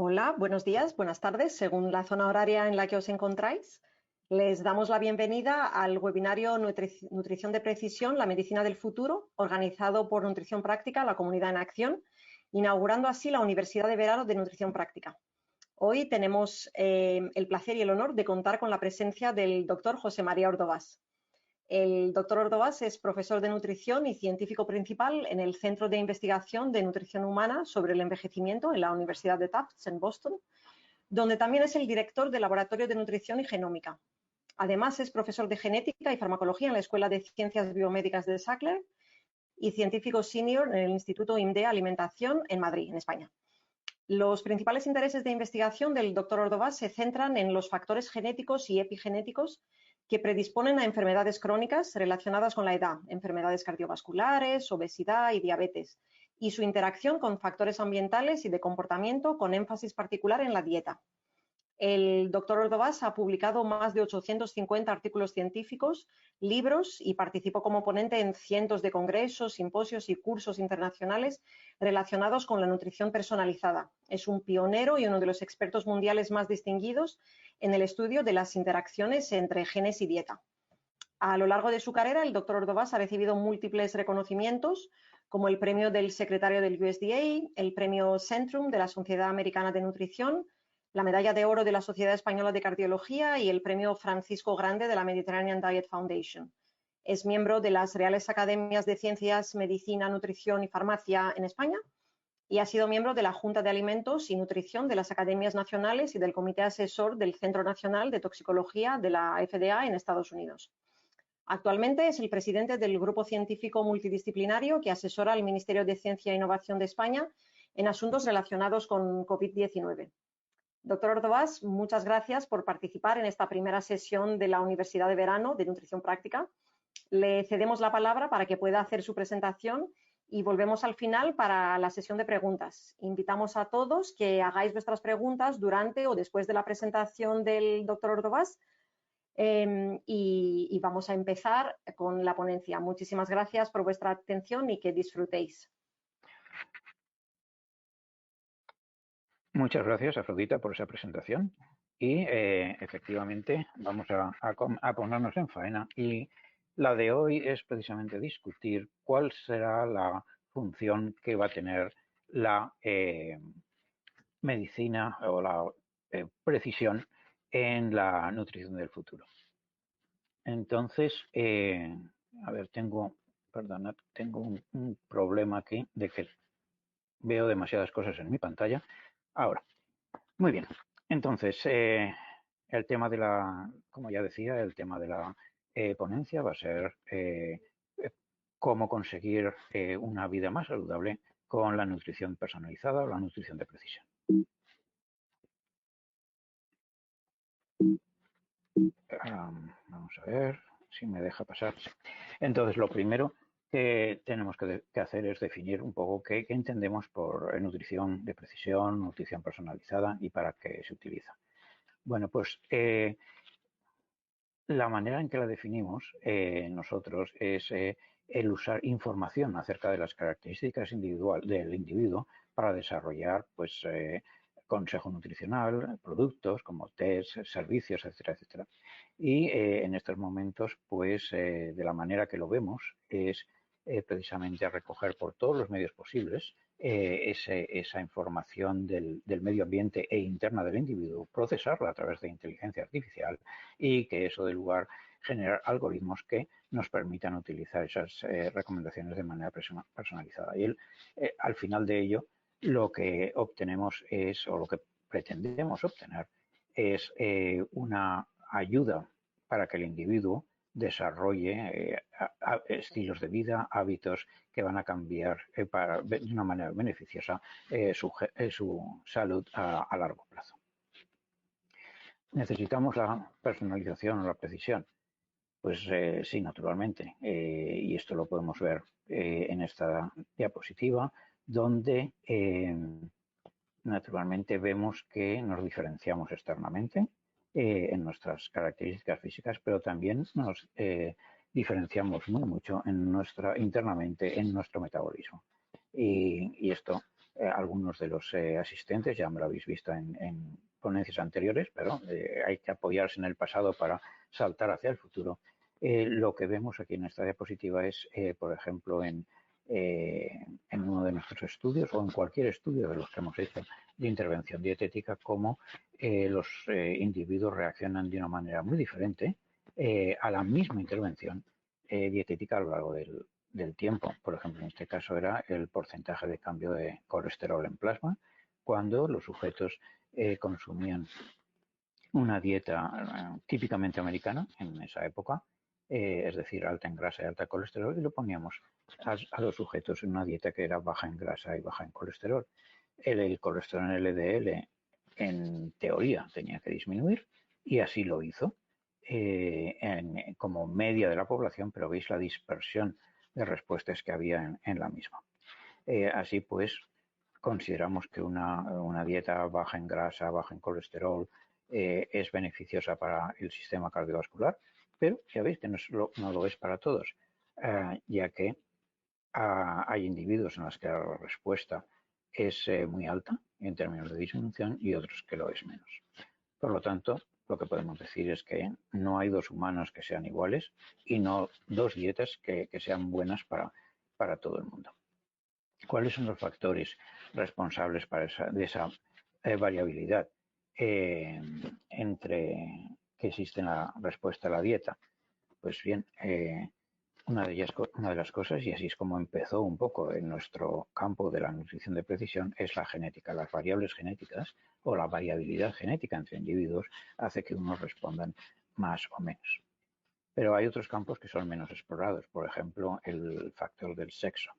Hola, buenos días, buenas tardes, según la zona horaria en la que os encontráis. Les damos la bienvenida al webinario Nutrición de Precisión, la medicina del futuro, organizado por Nutrición Práctica, la Comunidad en Acción, inaugurando así la Universidad de Verano de Nutrición Práctica. Hoy tenemos el placer y el honor de contar con la presencia del doctor José María Ordovás. El doctor Ordovás es profesor de nutrición y científico principal en el Centro de Investigación de Nutrición Humana sobre el Envejecimiento en la Universidad de Tufts en Boston, donde también es el director del Laboratorio de Nutrición y Genómica. Además, es profesor de genética y farmacología en la Escuela de Ciencias Biomédicas de Sackler y científico senior en el Instituto IMDEA Alimentación en Madrid, en España. Los principales intereses de investigación del doctor Ordovás se centran en los factores genéticos y epigenéticos que predisponen a enfermedades crónicas relacionadas con la edad, enfermedades cardiovasculares, obesidad y diabetes, y su interacción con factores ambientales y de comportamiento con énfasis particular en la dieta. El doctor Ordovás ha publicado más de 850 artículos científicos, libros y participó como ponente en cientos de congresos, simposios y cursos internacionales relacionados con la nutrición personalizada. Es un pionero y uno de los expertos mundiales más distinguidos en el estudio de las interacciones entre genes y dieta. A lo largo de su carrera, el doctor Ordovás ha recibido múltiples reconocimientos, como el premio del secretario del USDA, el premio Centrum de la Sociedad Americana de Nutrición, la medalla de oro de la Sociedad Española de Cardiología y el premio Francisco Grande de la Mediterranean Diet Foundation. Es miembro de las Reales Academias de Ciencias, Medicina, Nutrición y Farmacia en España y ha sido miembro de la Junta de Alimentos y Nutrición de las Academias Nacionales y del Comité Asesor del Centro Nacional de Toxicología de la FDA en Estados Unidos. Actualmente es el presidente del Grupo Científico Multidisciplinario que asesora al Ministerio de Ciencia e Innovación de España en asuntos relacionados con COVID-19. Doctor Ordovás, muchas gracias por participar en esta primera sesión de la Universidad de Verano de Nutrición Práctica. Le cedemos la palabra para que pueda hacer su presentación y volvemos al final para la sesión de preguntas. Invitamos a todos que hagáis vuestras preguntas durante o después de la presentación del doctor Ordovás y vamos a empezar con la ponencia. Muchísimas gracias por vuestra atención y que disfrutéis. Muchas gracias, Afrodita, por esa presentación. Y efectivamente vamos a ponernos en faena. Y la de hoy es precisamente discutir cuál será la función que va a tener la medicina o la precisión en la nutrición del futuro. Entonces, a ver, tengo un problema aquí de que veo demasiadas cosas en mi pantalla. Ahora, muy bien. Entonces, el tema de como ya decía, el tema de la ponencia va a ser cómo conseguir una vida más saludable con la nutrición personalizada o la nutrición de precisión. Vamos a ver si me deja pasar. Entonces, lo primero que tenemos que hacer es definir un poco qué entendemos por nutrición de precisión, nutrición personalizada y para qué se utiliza. Bueno, pues la manera en que la definimos nosotros es el usar información acerca de las características del individuo para desarrollar pues, consejo nutricional, productos como test, servicios, etcétera, etcétera. Y en estos momentos, pues de la manera que lo vemos es precisamente recoger por todos los medios posibles esa información del medio ambiente e interna del individuo, procesarla a través de inteligencia artificial y que eso dé lugar a generar algoritmos que nos permitan utilizar esas recomendaciones de manera personalizada. Y al final de ello, lo que obtenemos o lo que pretendemos obtener es una ayuda para que el individuo desarrolle estilos de vida, hábitos que van a cambiar de una manera beneficiosa su salud a largo plazo. ¿Necesitamos la personalización o la precisión? Pues sí, naturalmente. Y esto lo podemos ver en esta diapositiva, donde naturalmente vemos que nos diferenciamos externamente en nuestras características físicas, pero también nos diferenciamos muy mucho internamente en nuestro metabolismo. Y esto algunos de los asistentes, ya me lo habéis visto en ponencias anteriores, pero hay que apoyarse en el pasado para saltar hacia el futuro. Lo que vemos aquí en esta diapositiva es, por ejemplo, en uno de nuestros estudios o en cualquier estudio de los que hemos hecho de intervención dietética, cómo los individuos reaccionan de una manera muy diferente a la misma intervención dietética a lo largo del tiempo. Por ejemplo, en este caso era el porcentaje de cambio de colesterol en plasma cuando los sujetos consumían una dieta típicamente americana en esa época, es decir, alta en grasa y alta en colesterol, y lo poníamos a los sujetos en una dieta que era baja en grasa y baja en colesterol. El colesterol en LDL, en teoría, tenía que disminuir y así lo hizo como media de la población, pero veis la dispersión de respuestas que había en la misma. Así pues, consideramos que una dieta baja en grasa, baja en colesterol, es beneficiosa para el sistema cardiovascular, pero ya veis que no lo es para todos, ya que hay individuos en los que la respuesta es muy alta en términos de disminución y otros que lo es menos. Por lo tanto, lo que podemos decir es que no hay dos humanos que sean iguales y no dos dietas que sean buenas para todo el mundo. ¿Cuáles son los factores responsables de esa variabilidad entre que existe en la respuesta a la dieta? Pues bien, una de las cosas, y así es como empezó un poco en nuestro campo de la nutrición de precisión, es la genética. Las variables genéticas o la variabilidad genética entre individuos hace que unos respondan más o menos. Pero hay otros campos que son menos explorados, por ejemplo, el factor del sexo.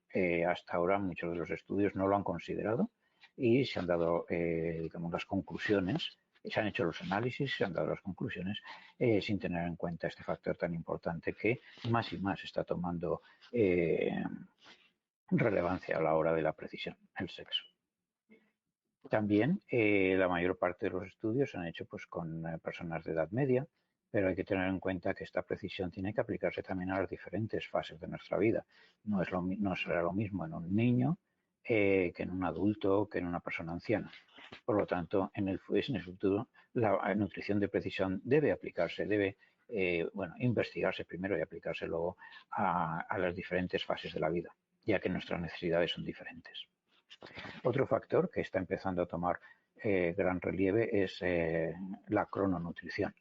Hasta ahora muchos de los estudios no lo han considerado y se han dado, digamos, las conclusiones, se han hecho los análisis, se han dado las conclusiones sin tener en cuenta este factor tan importante que más y más está tomando relevancia a la hora de la precisión, el sexo. También la mayor parte de los estudios se han hecho pues, con personas de edad media, pero hay que tener en cuenta que esta precisión tiene que aplicarse también a las diferentes fases de nuestra vida. No será lo mismo en un niño que en un adulto, que en una persona anciana. Por lo tanto, en el futuro, la nutrición de precisión debe aplicarse, debe investigarse primero y aplicarse luego a las diferentes fases de la vida, ya que nuestras necesidades son diferentes. Otro factor que está empezando a tomar gran relieve es la crononutrición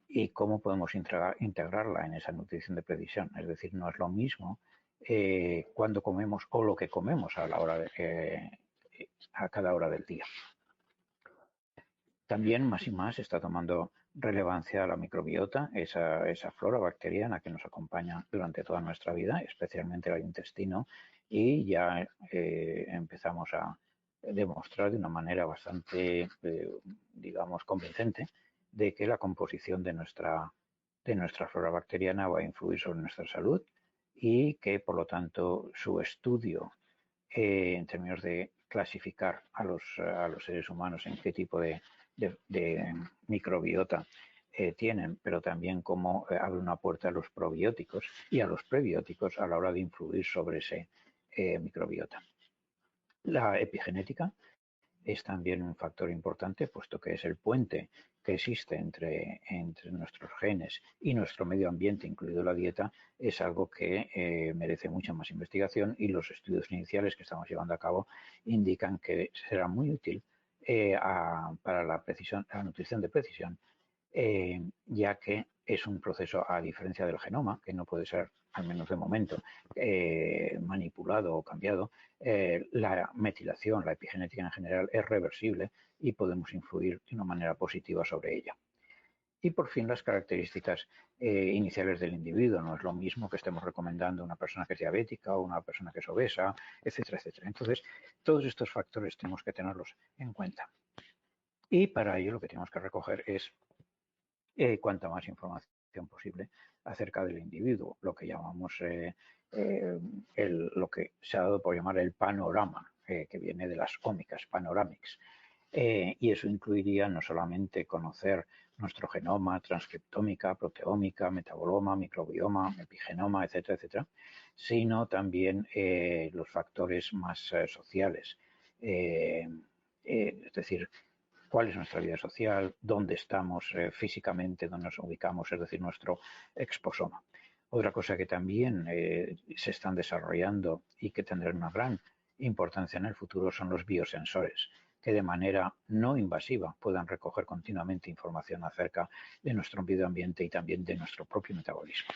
y cómo podemos integrarla en esa nutrición de precisión. Es decir, no es lo mismo cuando comemos o lo que comemos a cada hora del día. También más y más está tomando relevancia la microbiota, esa flora bacteriana que nos acompaña durante toda nuestra vida, especialmente el intestino, y ya empezamos a demostrar de una manera bastante, digamos, convincente de que la composición de nuestra flora bacteriana va a influir sobre nuestra salud y que, por lo tanto, su estudio en términos de clasificar a los seres humanos en qué tipo de microbiota tienen, pero también cómo abre una puerta a los probióticos y a los prebióticos a la hora de influir sobre ese microbiota. La epigenética es también un factor importante, puesto que es el puente que existe entre nuestros genes y nuestro medio ambiente, incluido la dieta, es algo que merece mucha más investigación y los estudios iniciales que estamos llevando a cabo indican que será muy útil para la nutrición de precisión, ya que es un proceso, a diferencia del genoma, que no puede ser, al menos de momento, manipulado o cambiado. La metilación, la epigenética en general, es reversible y podemos influir de una manera positiva sobre ella. Y por fin las características iniciales del individuo. No es lo mismo que estemos recomendando a una persona que es diabética o una persona que es obesa, etcétera, etcétera. Entonces, todos estos factores tenemos que tenerlos en cuenta. Y para ello lo que tenemos que recoger es cuanta más información posible acerca del individuo, lo que llamamos lo que se ha dado por llamar el panorama, que viene de las ómicas, panoramics. Y eso incluiría no solamente conocer nuestro genoma, transcriptómica, proteómica, metaboloma, microbioma, epigenoma, etcétera, etcétera, sino también los factores más sociales es decir, cuál es nuestra vida social, dónde estamos físicamente, dónde nos ubicamos, es decir, nuestro exposoma. Otra cosa que también se están desarrollando y que tendrán una gran importancia en el futuro son los biosensores, que de manera no invasiva puedan recoger continuamente información acerca de nuestro medio ambiente y también de nuestro propio metabolismo.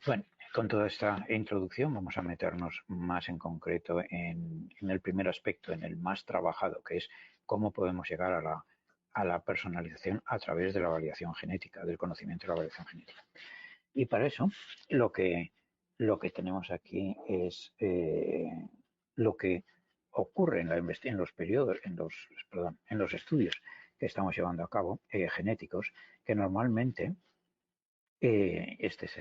Bueno, con toda esta introducción vamos a meternos más en concreto en el primer aspecto, en el más trabajado, que es cómo podemos llegar a la personalización a través de la variación genética, del conocimiento de la variación genética. Y para eso lo que tenemos aquí es lo que ocurre en los periodos, en los estudios que estamos llevando a cabo genéticos, que normalmente esta es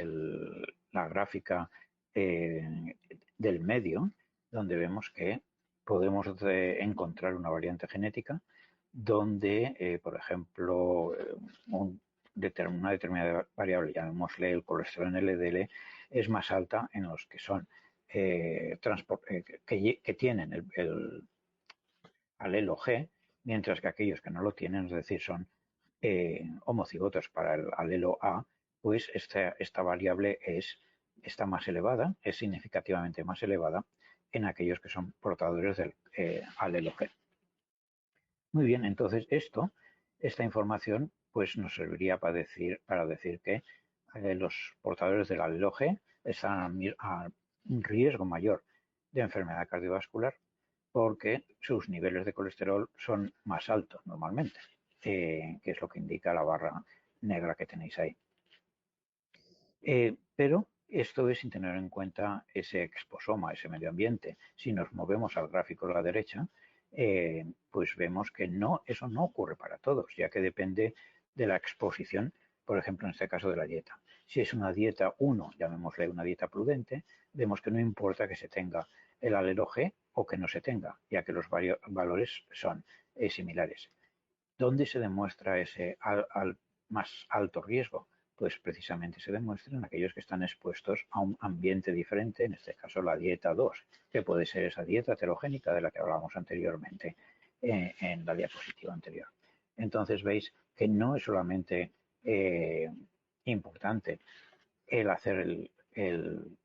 la gráfica del medio, donde vemos que podemos encontrar una variante genética donde, por ejemplo, una determinada variable, llamémosle el colesterol en LDL, es más alta en los que son que tienen el alelo G, mientras que aquellos que no lo tienen, es decir, son homocigotos para el alelo A, pues esta variable está más elevada, es significativamente más elevada en aquellos que son portadores del alelo G. Muy bien, entonces esta información pues nos serviría para decir que los portadores del alelo G están a un riesgo mayor de enfermedad cardiovascular porque sus niveles de colesterol son más altos normalmente, que es lo que indica la barra negra que tenéis ahí. Pero esto es sin tener en cuenta ese exposoma, ese medio ambiente. Si nos movemos al gráfico de la derecha, pues vemos que eso no ocurre para todos, ya que depende de la exposición, por ejemplo, en este caso de la dieta. Si es una dieta 1, llamémosle una dieta prudente, vemos que no importa que se tenga el alelo G o que no se tenga, ya que los valores son similares. ¿Dónde se demuestra ese más alto riesgo? Pues precisamente se demuestra en aquellos que están expuestos a un ambiente diferente, en este caso la dieta 2, que puede ser esa dieta heterogénica de la que hablábamos anteriormente en la diapositiva anterior. Entonces veis que no es solamente importante el hacer el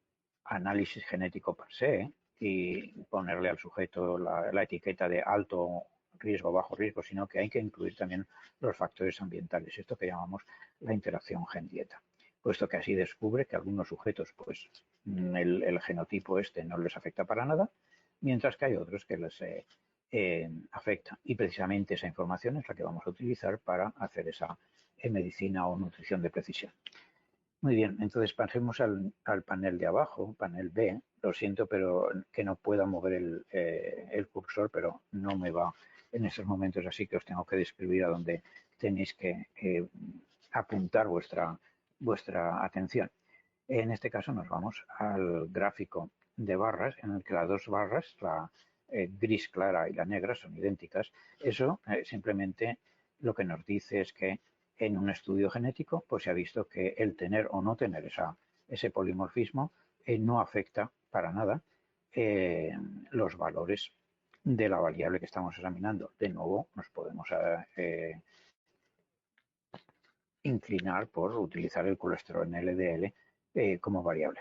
análisis genético per se y ponerle al sujeto la etiqueta de alto riesgo, bajo riesgo, sino que hay que incluir también los factores ambientales, esto que llamamos la interacción gen-dieta, puesto que así descubre que a algunos sujetos pues el genotipo no les afecta para nada, mientras que hay otros que les afecta. Y precisamente esa información es la que vamos a utilizar para hacer esa medicina o nutrición de precisión. Muy bien, entonces pasemos al panel de abajo, panel B. Lo siento, pero que no pueda mover el cursor, pero no me va en estos momentos, así que os tengo que describir a dónde tenéis que apuntar vuestra atención. En este caso nos vamos al gráfico de barras, en el que las dos barras, la gris clara y la negra, son idénticas. Eso simplemente lo que nos dice es que en un estudio genético pues se ha visto que el tener o no tener ese polimorfismo no afecta para nada los valores de la variable que estamos examinando. De nuevo, nos podemos inclinar por utilizar el colesterol en LDL como variable.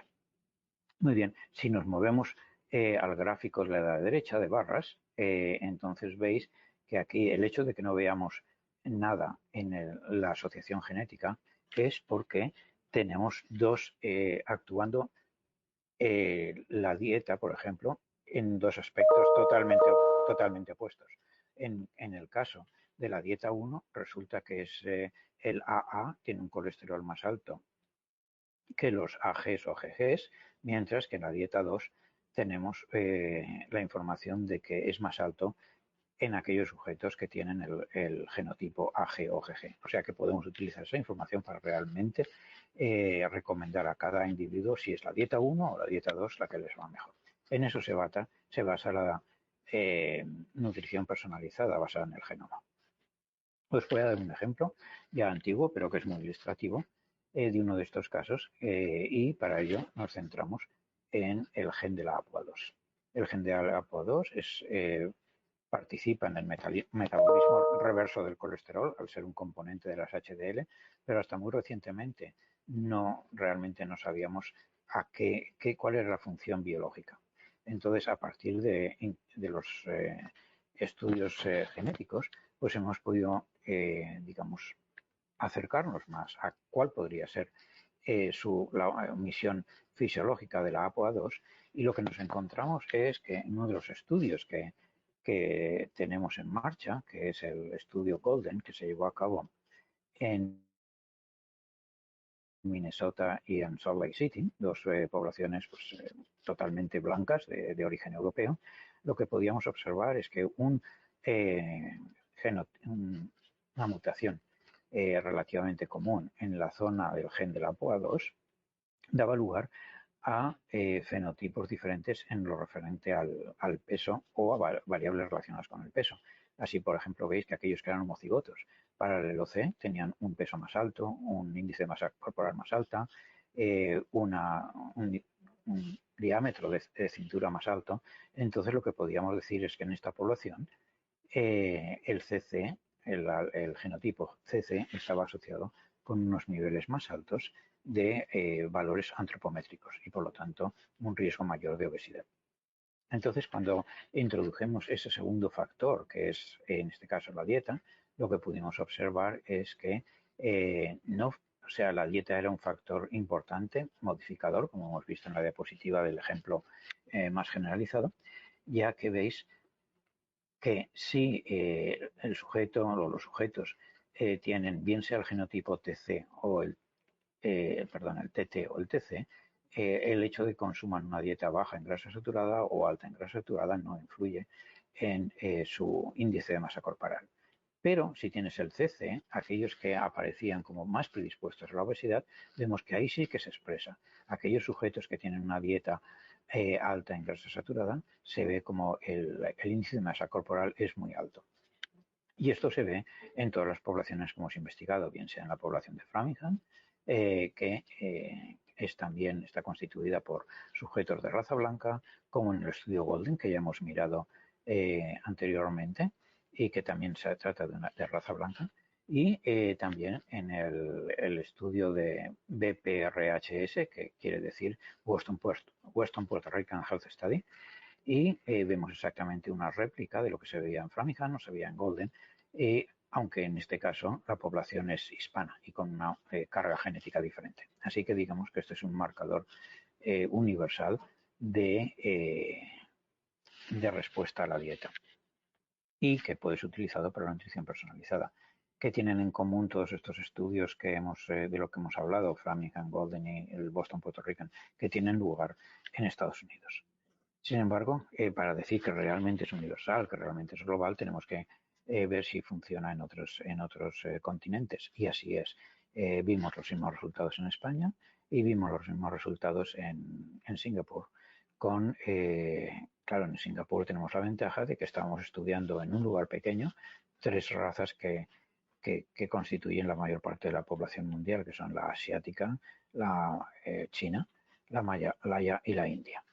Muy bien, si nos movemos al gráfico de la derecha de barras, entonces veis que aquí el hecho de que no veamos nada en la asociación genética es porque tenemos dos actuando la dieta, por ejemplo, en dos aspectos totalmente opuestos. En el caso de la dieta 1 resulta que es el AA tiene un colesterol más alto que los AGs o GGs, mientras que en la dieta 2 tenemos la información de que es más alto en aquellos sujetos que tienen el genotipo AG o GG. O sea que podemos utilizar esa información para realmente recomendar a cada individuo si es la dieta 1 o la dieta 2 la que les va mejor. En eso se basa la nutrición personalizada basada en el genoma. Os voy a dar un ejemplo ya antiguo, pero que es muy ilustrativo, de uno de estos casos y para ello nos centramos en el gen de la APOA2. El gen de APO2 participa en el metabolismo reverso del colesterol al ser un componente de las HDL, pero hasta muy recientemente realmente no sabíamos cuál era la función biológica. Entonces, a partir de los estudios genéticos, pues hemos podido, digamos, acercarnos más a cuál podría ser la misión fisiológica de la APOA2, y lo que nos encontramos es que en uno de los estudios que tenemos en marcha, que es el estudio Golden, que se llevó a cabo en Minnesota y en Salt Lake City, dos poblaciones pues, totalmente blancas de origen europeo, lo que podíamos observar es que una mutación relativamente común en la zona del gen de la APOA2 daba lugar a fenotipos diferentes en lo referente al peso o a variables relacionadas con el peso. Así, por ejemplo, veis que aquellos que eran homocigotos para el LOC tenían un peso más alto, un índice de masa corporal más alta, un diámetro de cintura más alto. Entonces, lo que podíamos decir es que en esta población el CC, el genotipo CC, estaba asociado con unos niveles más altos de valores antropométricos y, por lo tanto, un riesgo mayor de obesidad. Entonces, cuando introdujimos ese segundo factor, que es en este caso la dieta, lo que pudimos observar es que la dieta era un factor importante, modificador, como hemos visto en la diapositiva del ejemplo más generalizado, ya que veis que si el sujeto o los sujetos tienen bien sea el genotipo TC o el TT o el TC, el hecho de que consuman una dieta baja en grasa saturada o alta en grasa saturada no influye en su índice de masa corporal. Pero si tienes el CC, aquellos que aparecían como más predispuestos a la obesidad, vemos que ahí sí que se expresa. Aquellos sujetos que tienen una dieta alta en grasa saturada, se ve como el índice de masa corporal es muy alto. Y esto se ve en todas las poblaciones que hemos investigado, bien sea en la población de Framingham, que también está constituida por sujetos de raza blanca, como en el estudio Golden, que ya hemos mirado anteriormente, y que también se trata de raza blanca, y también en el estudio de BPRHS, que quiere decir Western Puerto Rican Health Study, y vemos exactamente una réplica de lo que se veía en Framingham o se veía en Golden, aunque en este caso la población es hispana y con una carga genética diferente. Así que digamos que este es un marcador universal de respuesta a la dieta y que puede ser utilizado para la nutrición personalizada. ¿Qué tienen en común todos estos estudios de lo que hemos hablado, Framingham, Golden y el Boston Puerto Rican, que tienen lugar en Estados Unidos? Sin embargo, para decir que realmente es universal, que realmente es global, tenemos que ver si funciona en otros continentes. Y así es. Vimos los mismos resultados en España y vimos los mismos resultados en Singapur. Claro, en Singapur tenemos la ventaja de que estábamos estudiando en un lugar pequeño 3 razas que constituyen la mayor parte de la población mundial, que son la asiática, la china, la malaya y la india.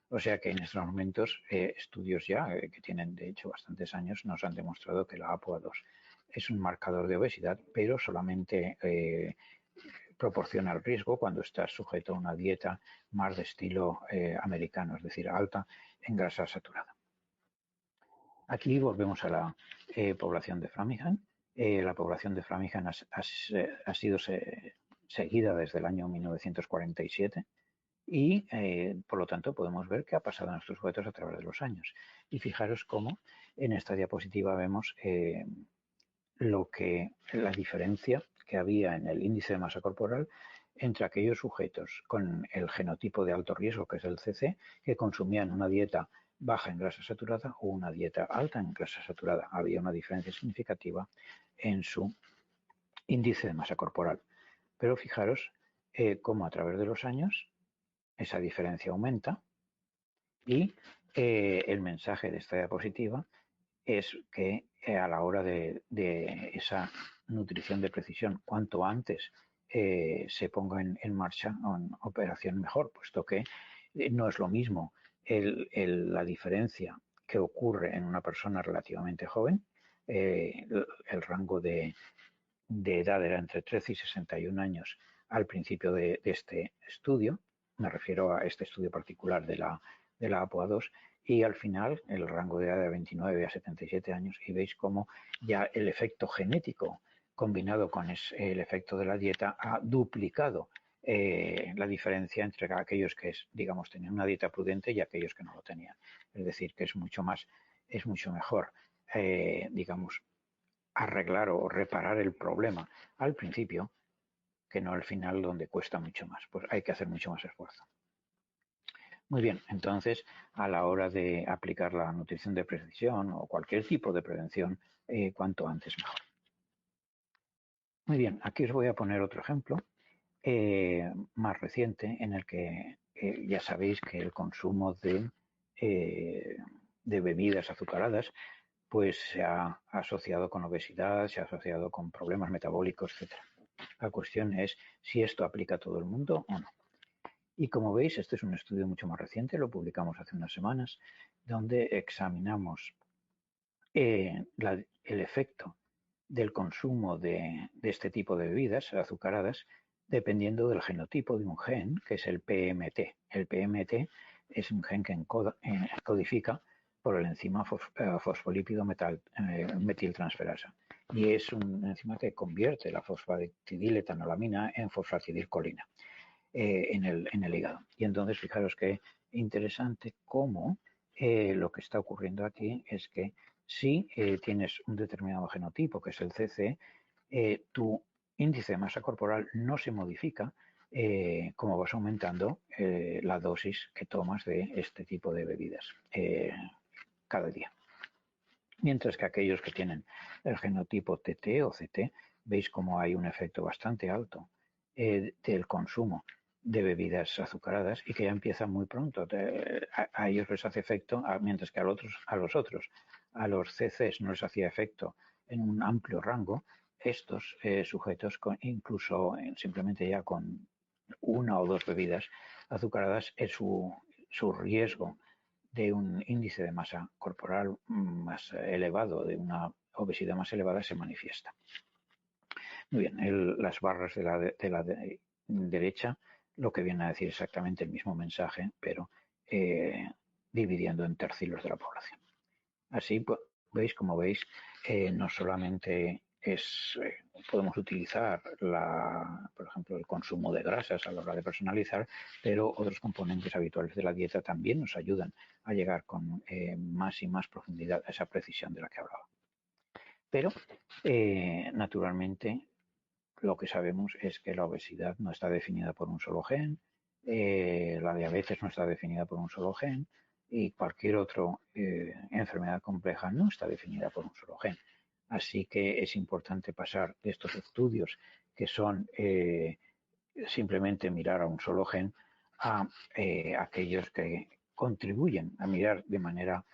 O sea que en estos momentos estudios ya que tienen de hecho bastantes años nos han demostrado que la APOA2 es un marcador de obesidad, pero solamente proporciona el riesgo cuando estás sujeto a una dieta más de estilo americano, es decir, alta en grasa saturada. Aquí volvemos a la población de Framingham. La población de Framingham ha sido seguida desde el año 1947 y por lo tanto podemos ver qué ha pasado en estos sujetos a través de los años. Y fijaros cómo en esta diapositiva vemos la diferencia que había en el índice de masa corporal entre aquellos sujetos con el genotipo de alto riesgo, que es el CC, que consumían una dieta baja en grasa saturada o una dieta alta en grasa saturada. Había una diferencia significativa en su índice de masa corporal. Pero fijaros cómo a través de los años esa diferencia aumenta y el mensaje de esta diapositiva es que a la hora de esa nutrición de precisión, cuanto antes se ponga en marcha una operación mejor, puesto que no es lo mismo la diferencia que ocurre en una persona relativamente joven. El rango de edad era entre 13 y 61 años al principio de este estudio, me refiero a este estudio particular de la APOA2, y al final el rango de edad de 29 a 77 años, y veis cómo ya el efecto genético combinado con el efecto de la dieta ha duplicado la diferencia entre aquellos que, digamos, tenían una dieta prudente y aquellos que no lo tenían. Es decir, que es mucho mejor, digamos, arreglar o reparar el problema al principio que no al final, donde cuesta mucho más. Pues hay que hacer mucho más esfuerzo. Muy bien, entonces a la hora de aplicar la nutrición de precisión o cualquier tipo de prevención, cuanto antes mejor. Muy bien, aquí os voy a poner otro ejemplo más reciente en el que ya sabéis que el consumo de bebidas azucaradas pues se ha asociado con obesidad, se ha asociado con problemas metabólicos, etc. La cuestión es si esto aplica a todo el mundo o no. Y como veis, este es un estudio mucho más reciente, lo publicamos hace unas semanas, donde examinamos el efecto del consumo de este tipo de bebidas azucaradas dependiendo del genotipo de un gen, que es el PMT. El PMT es un gen que codifica por el enzima fosfolípido metiltransferasa. Y es un enzima que convierte la fosfatidiletanolamina en fosfatidilcolina en el hígado. Y entonces fijaros qué interesante cómo lo que está ocurriendo aquí es que si tienes un determinado genotipo, que es el CC, tu índice de masa corporal no se modifica como vas aumentando la dosis que tomas de este tipo de bebidas cada día. Mientras que aquellos que tienen el genotipo TT o CT, veis como hay un efecto bastante alto del consumo de bebidas azucaradas y que ya empieza muy pronto. A ellos les hace efecto, mientras que a los CCs no les hacía efecto en un amplio rango. Estos sujetos, incluso simplemente ya con una o dos bebidas azucaradas, su riesgo de un índice de masa corporal más elevado, de una obesidad más elevada, se manifiesta. Muy bien, las barras de la derecha lo que viene a decir exactamente el mismo mensaje, pero dividiendo en tercios de la población. Así, pues, como veis, no solamente podemos utilizar, por ejemplo, el consumo de grasas a la hora de personalizar, pero otros componentes habituales de la dieta también nos ayudan a llegar con más y más profundidad a esa precisión de la que hablaba. Pero, naturalmente, lo que sabemos es que la obesidad no está definida por un solo gen, la diabetes no está definida por un solo gen y cualquier otra enfermedad compleja no está definida por un solo gen. Así que es importante pasar de estos estudios que son simplemente mirar a un solo gen a aquellos que contribuyen a mirar de manera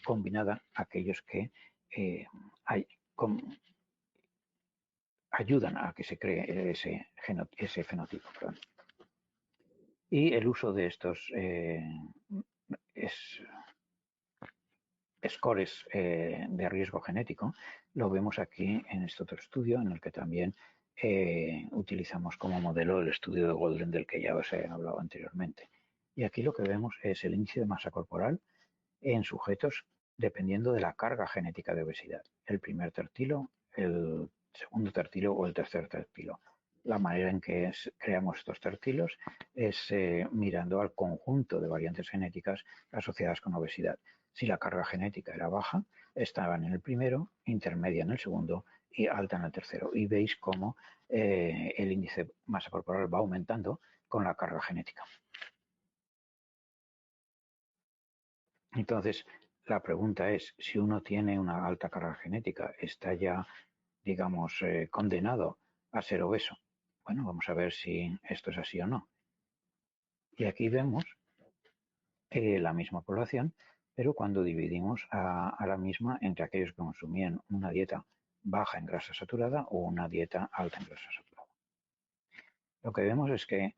combinada a aquellos que ayudan a que se cree ese fenotipo. Perdón. Y el uso de estos scores de riesgo genético lo vemos aquí en este otro estudio, en el que también utilizamos como modelo el estudio de Goldren del que ya os he hablado anteriormente. Y aquí lo que vemos es el índice de masa corporal en sujetos dependiendo de la carga genética de obesidad. El primer tertilo, el segundo tertilo o el tercer tertilo. La manera en que creamos estos tertilos es mirando al conjunto de variantes genéticas asociadas con obesidad. Si la carga genética era baja, estaban en el primero, intermedia en el segundo y alta en el tercero. Y veis cómo el índice de masa corporal va aumentando con la carga genética. Entonces, la pregunta es, si uno tiene una alta carga genética, ¿está ya, digamos, condenado a ser obeso? Bueno, vamos a ver si esto es así o no. Y aquí vemos la misma población, pero cuando dividimos a la misma entre aquellos que consumían una dieta baja en grasa saturada o una dieta alta en grasa saturada. Lo que vemos es que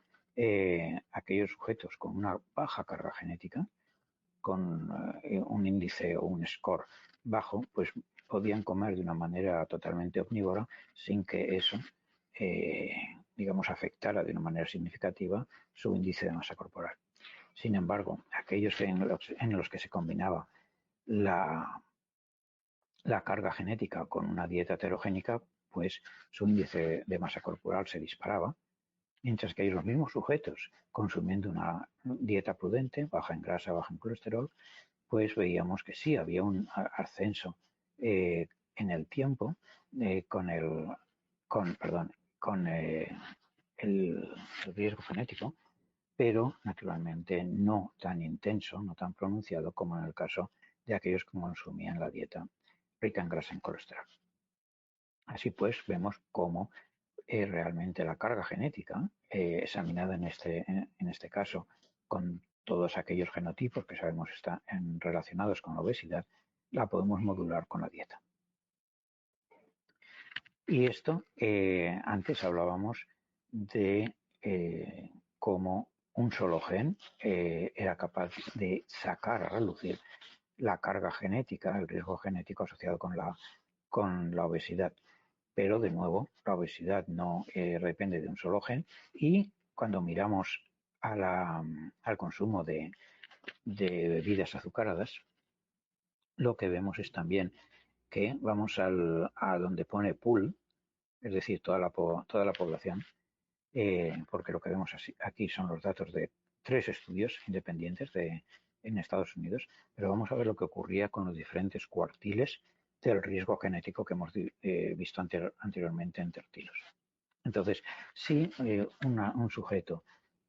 aquellos sujetos con una baja carga genética un índice o un score bajo, pues podían comer de una manera totalmente omnívora sin que eso, digamos, afectara de una manera significativa su índice de masa corporal. Sin embargo, aquellos en los que se combinaba la carga genética con una dieta heterogénica, pues su índice de masa corporal se disparaba, mientras que los mismos sujetos consumiendo una dieta prudente, baja en grasa, baja en colesterol, pues veíamos que sí había un ascenso en el tiempo con el riesgo genético, pero naturalmente no tan intenso, no tan pronunciado como en el caso de aquellos que consumían la dieta rica en grasa y en colesterol. Así pues, vemos cómo realmente la carga genética, examinada en este caso con todos aquellos genotipos que sabemos están relacionados con la obesidad, la podemos modular con la dieta. Y esto, antes hablábamos de cómo un solo gen era capaz de sacar a relucir la carga genética, el riesgo genético asociado con la obesidad. Pero de nuevo, la obesidad no depende de un solo gen, y cuando miramos al consumo de bebidas azucaradas, lo que vemos es también que vamos a donde pone pool, es decir, toda la población, porque lo que vemos aquí son los datos de 3 estudios independientes en Estados Unidos, pero vamos a ver lo que ocurría con los diferentes cuartiles del riesgo genético que hemos visto anteriormente en tertilos. Entonces, si un sujeto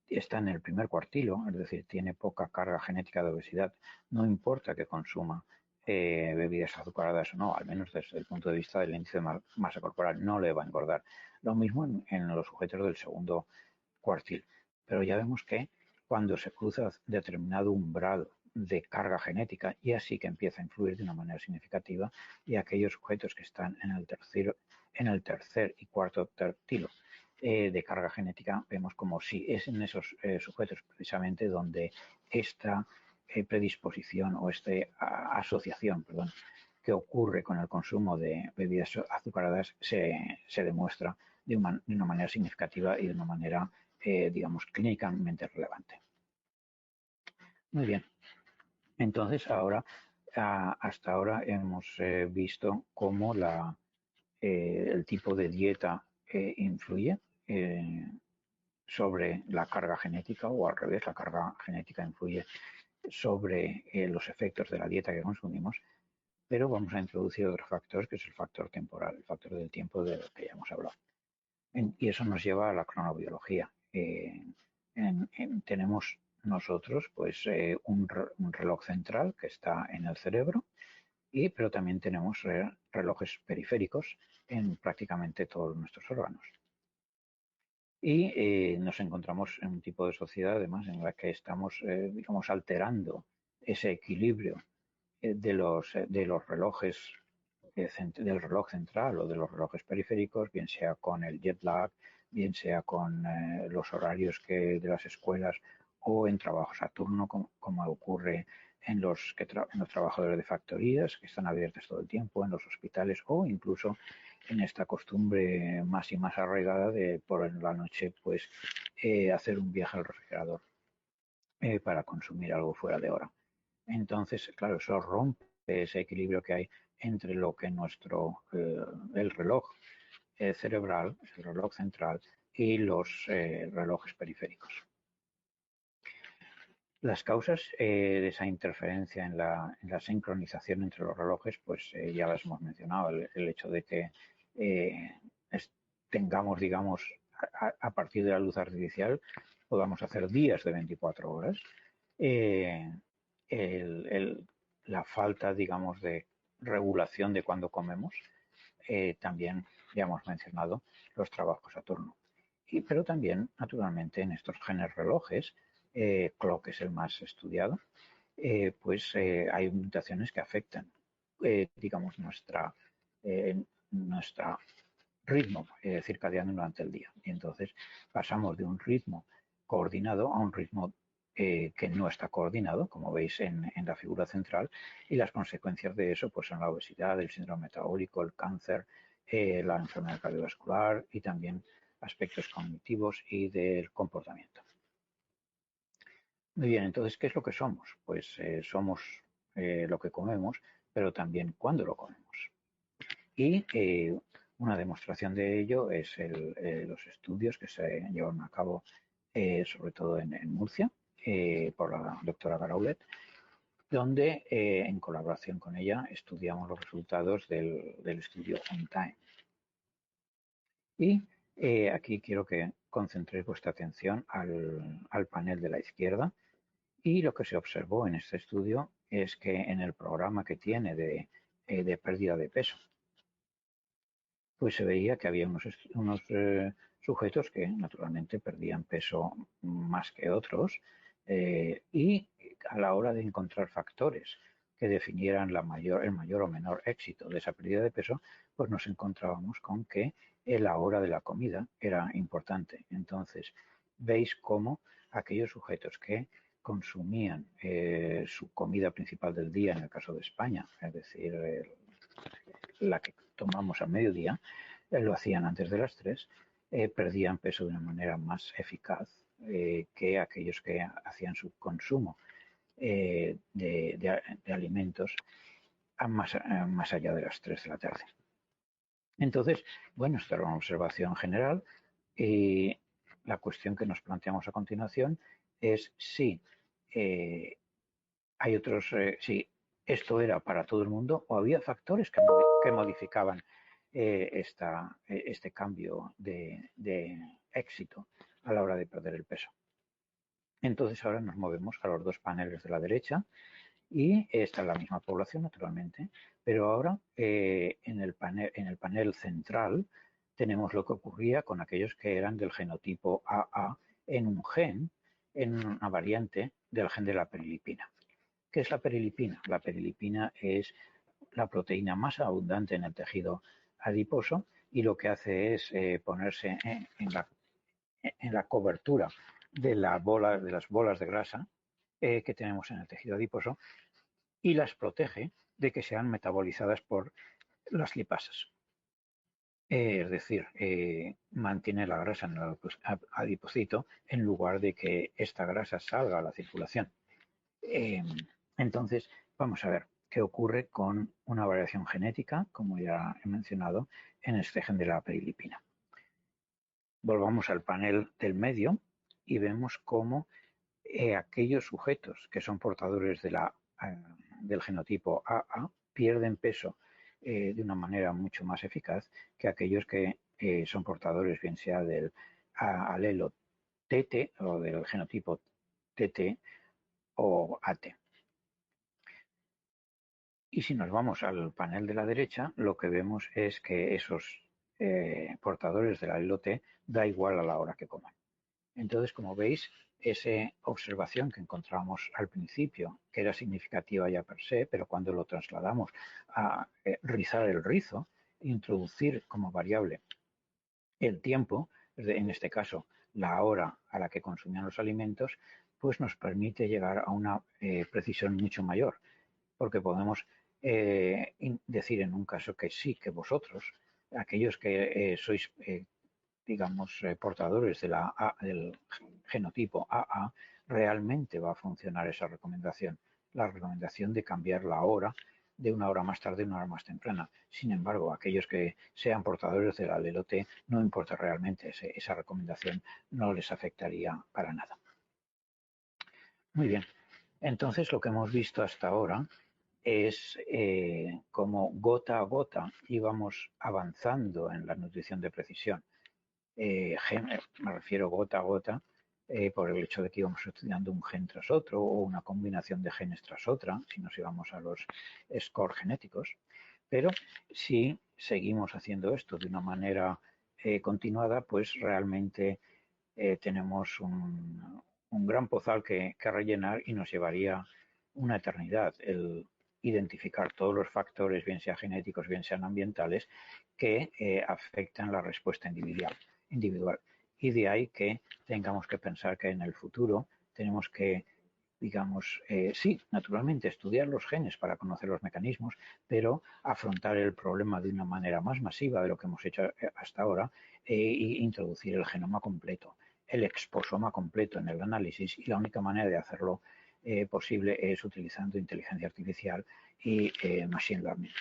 está en el primer cuartilo, es decir, tiene poca carga genética de obesidad, no importa que consuma bebidas azucaradas o no, al menos desde el punto de vista del índice de masa corporal, no le va a engordar. Lo mismo en los sujetos del segundo cuartil. Pero ya vemos que cuando se cruza determinado umbral de carga genética, y así que empieza a influir de una manera significativa, y aquellos sujetos que están en el tercer y cuarto tertilo de carga genética, vemos como si es en esos sujetos precisamente donde esta predisposición o esta asociación, que ocurre con el consumo de bebidas azucaradas se demuestra de una manera significativa y de una manera, digamos, clínicamente relevante. Muy bien. Entonces, hasta ahora hemos visto cómo el tipo de dieta influye sobre la carga genética, o al revés, la carga genética influye sobre los efectos de la dieta que consumimos, pero vamos a introducir otro factor, que es el factor temporal, el factor del tiempo del que ya hemos hablado. Y eso nos lleva a la cronobiología. Tenemos nosotros pues un reloj central que está en el cerebro, pero también tenemos relojes periféricos en prácticamente todos nuestros órganos. Y nos encontramos en un tipo de sociedad, además, en la que estamos, digamos, alterando ese equilibrio de los relojes, del reloj central o de los relojes periféricos, bien sea con el jet lag, bien sea con los horarios de las escuelas, o en trabajos a turno, como ocurre en los trabajadores de factorías, que están abiertos todo el tiempo, en los hospitales, o incluso en esta costumbre más y más arraigada de por la noche pues hacer un viaje al refrigerador para consumir algo fuera de hora. Entonces, claro, eso rompe ese equilibrio que hay entre lo que el reloj cerebral, el reloj central, y los relojes periféricos. Las causas de esa interferencia en la sincronización entre los relojes, pues ya las hemos mencionado. El hecho de que tengamos, digamos, a partir de la luz artificial, podamos hacer días de 24 horas. La falta, digamos, de regulación de cuando comemos. También ya hemos mencionado los trabajos a turno. Pero también, naturalmente, en estos genes relojes, clock es el más estudiado, pues hay mutaciones que afectan, digamos, nuestra ritmo circadiano durante el día. Y entonces pasamos de un ritmo coordinado a un ritmo que no está coordinado, como veis en la figura central, y las consecuencias de eso pues son la obesidad, el síndrome metabólico, el cáncer, la enfermedad cardiovascular y también aspectos cognitivos y del comportamiento. Muy bien, entonces, ¿qué es lo que somos? Pues somos lo que comemos, pero también cuándo lo comemos. Y una demostración de ello es los estudios que se llevaron a cabo, sobre todo en Murcia, por la doctora Garaulet, donde en colaboración con ella estudiamos los resultados del estudio On Time. Y aquí quiero que concentréis vuestra atención al panel de la izquierda. Y lo que se observó en este estudio es que en el programa que tiene de pérdida de peso, pues se veía que había unos sujetos que naturalmente perdían peso más que otros, y a la hora de encontrar factores que definieran el mayor o menor éxito de esa pérdida de peso, pues nos encontrábamos con que la hora de la comida era importante. Entonces, veis cómo aquellos sujetos que consumían su comida principal del día, en el caso de España, es decir, la que tomamos a mediodía, lo hacían antes de las 3, perdían peso de una manera más eficaz que aquellos que hacían su consumo de alimentos más allá de las 3 de la tarde. Entonces, bueno, esta era una observación general y la cuestión que nos planteamos a continuación es si hay otros, si esto era para todo el mundo o había factores que modificaban este cambio de éxito a la hora de perder el peso. Entonces ahora nos movemos a los dos paneles de la derecha y esta es la misma población naturalmente, pero ahora en el panel central tenemos lo que ocurría con aquellos que eran del genotipo AA en un gen, en una variante del gen de la perilipina. ¿Qué es la perilipina? La perilipina es la proteína más abundante en el tejido adiposo y lo que hace es ponerse en la cobertura de las bolas de grasa que tenemos en el tejido adiposo y las protege de que sean metabolizadas por las lipasas. Es decir, mantiene la grasa en el adipocito en lugar de que esta grasa salga a la circulación. Entonces, vamos a ver qué ocurre con una variación genética, como ya he mencionado, en este gen de la perilipina. Volvamos al panel del medio y vemos cómo aquellos sujetos que son portadores del genotipo AA pierden peso de una manera mucho más eficaz que aquellos que son portadores bien sea del alelo TT o del genotipo TT o AT. Y si nos vamos al panel de la derecha, lo que vemos es que esos portadores del alelo T da igual a la hora que coman. Entonces, como veis, esa observación que encontrábamos al principio, que era significativa ya per se, pero cuando lo trasladamos a rizar el rizo, introducir como variable el tiempo, en este caso la hora a la que consumían los alimentos, pues nos permite llegar a una precisión mucho mayor, porque podemos decir en un caso que sí, que vosotros, aquellos que sois digamos, portadores del genotipo AA, realmente va a funcionar esa recomendación. La recomendación de cambiar la hora de una hora más tarde a una hora más temprana. Sin embargo, aquellos que sean portadores del alelo T, no importa realmente, esa recomendación no les afectaría para nada. Muy bien, entonces lo que hemos visto hasta ahora es cómo gota a gota íbamos avanzando en la nutrición de precisión. Me refiero gota a gota, por el hecho de que íbamos estudiando un gen tras otro o una combinación de genes tras otra, si nos íbamos a los scores genéticos. Pero si seguimos haciendo esto de una manera continuada, pues realmente tenemos un gran pozal que rellenar y nos llevaría una eternidad el identificar todos los factores, bien sean genéticos, bien sean ambientales, que afectan la respuesta individual. Y de ahí que tengamos que pensar que en el futuro tenemos que digamos, sí, naturalmente estudiar los genes para conocer los mecanismos, pero afrontar el problema de una manera más masiva de lo que hemos hecho hasta ahora e introducir el genoma completo, el exposoma completo en el análisis, y la única manera de hacerlo posible es utilizando inteligencia artificial y machine learning.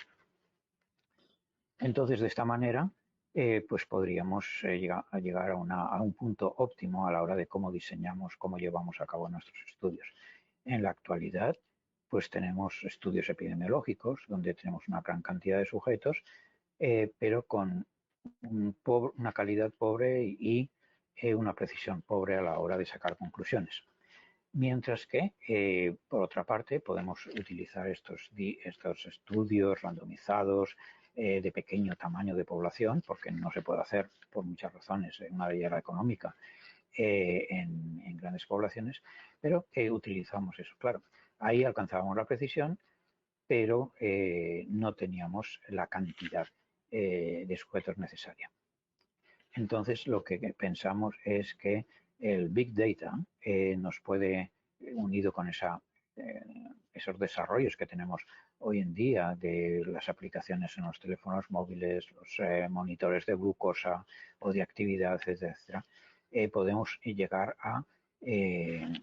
Entonces, de esta manera, pues podríamos llegar a un punto óptimo a la hora de cómo diseñamos, cómo llevamos a cabo nuestros estudios. En la actualidad, pues tenemos estudios epidemiológicos donde tenemos una gran cantidad de sujetos, pero con una calidad pobre y una precisión pobre a la hora de sacar conclusiones. Mientras que, por otra parte, podemos utilizar estos estudios randomizados de pequeño tamaño de población, porque no se puede hacer por muchas razones, una de ellas la económica, en grandes poblaciones, pero utilizamos eso. Claro, ahí alcanzábamos la precisión, pero no teníamos la cantidad de sujetos necesaria. Entonces, lo que pensamos es que el Big Data nos puede, unido con esos desarrollos que tenemos hoy en día de las aplicaciones en los teléfonos móviles, los monitores de glucosa o de actividad, etcétera, podemos llegar a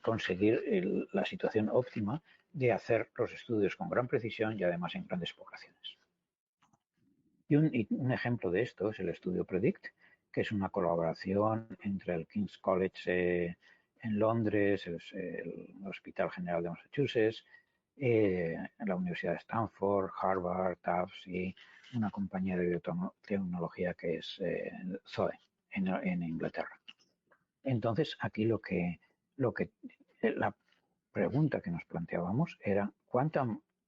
conseguir la situación óptima de hacer los estudios con gran precisión y además en grandes poblaciones. Y un ejemplo de esto es el estudio PREDICT, que es una colaboración entre el King's College en Londres, el Hospital General de Massachusetts, la Universidad de Stanford, Harvard, Tufts y una compañía de biotecnología que es Zoe en Inglaterra. Entonces, aquí la pregunta que nos planteábamos era ¿cuánta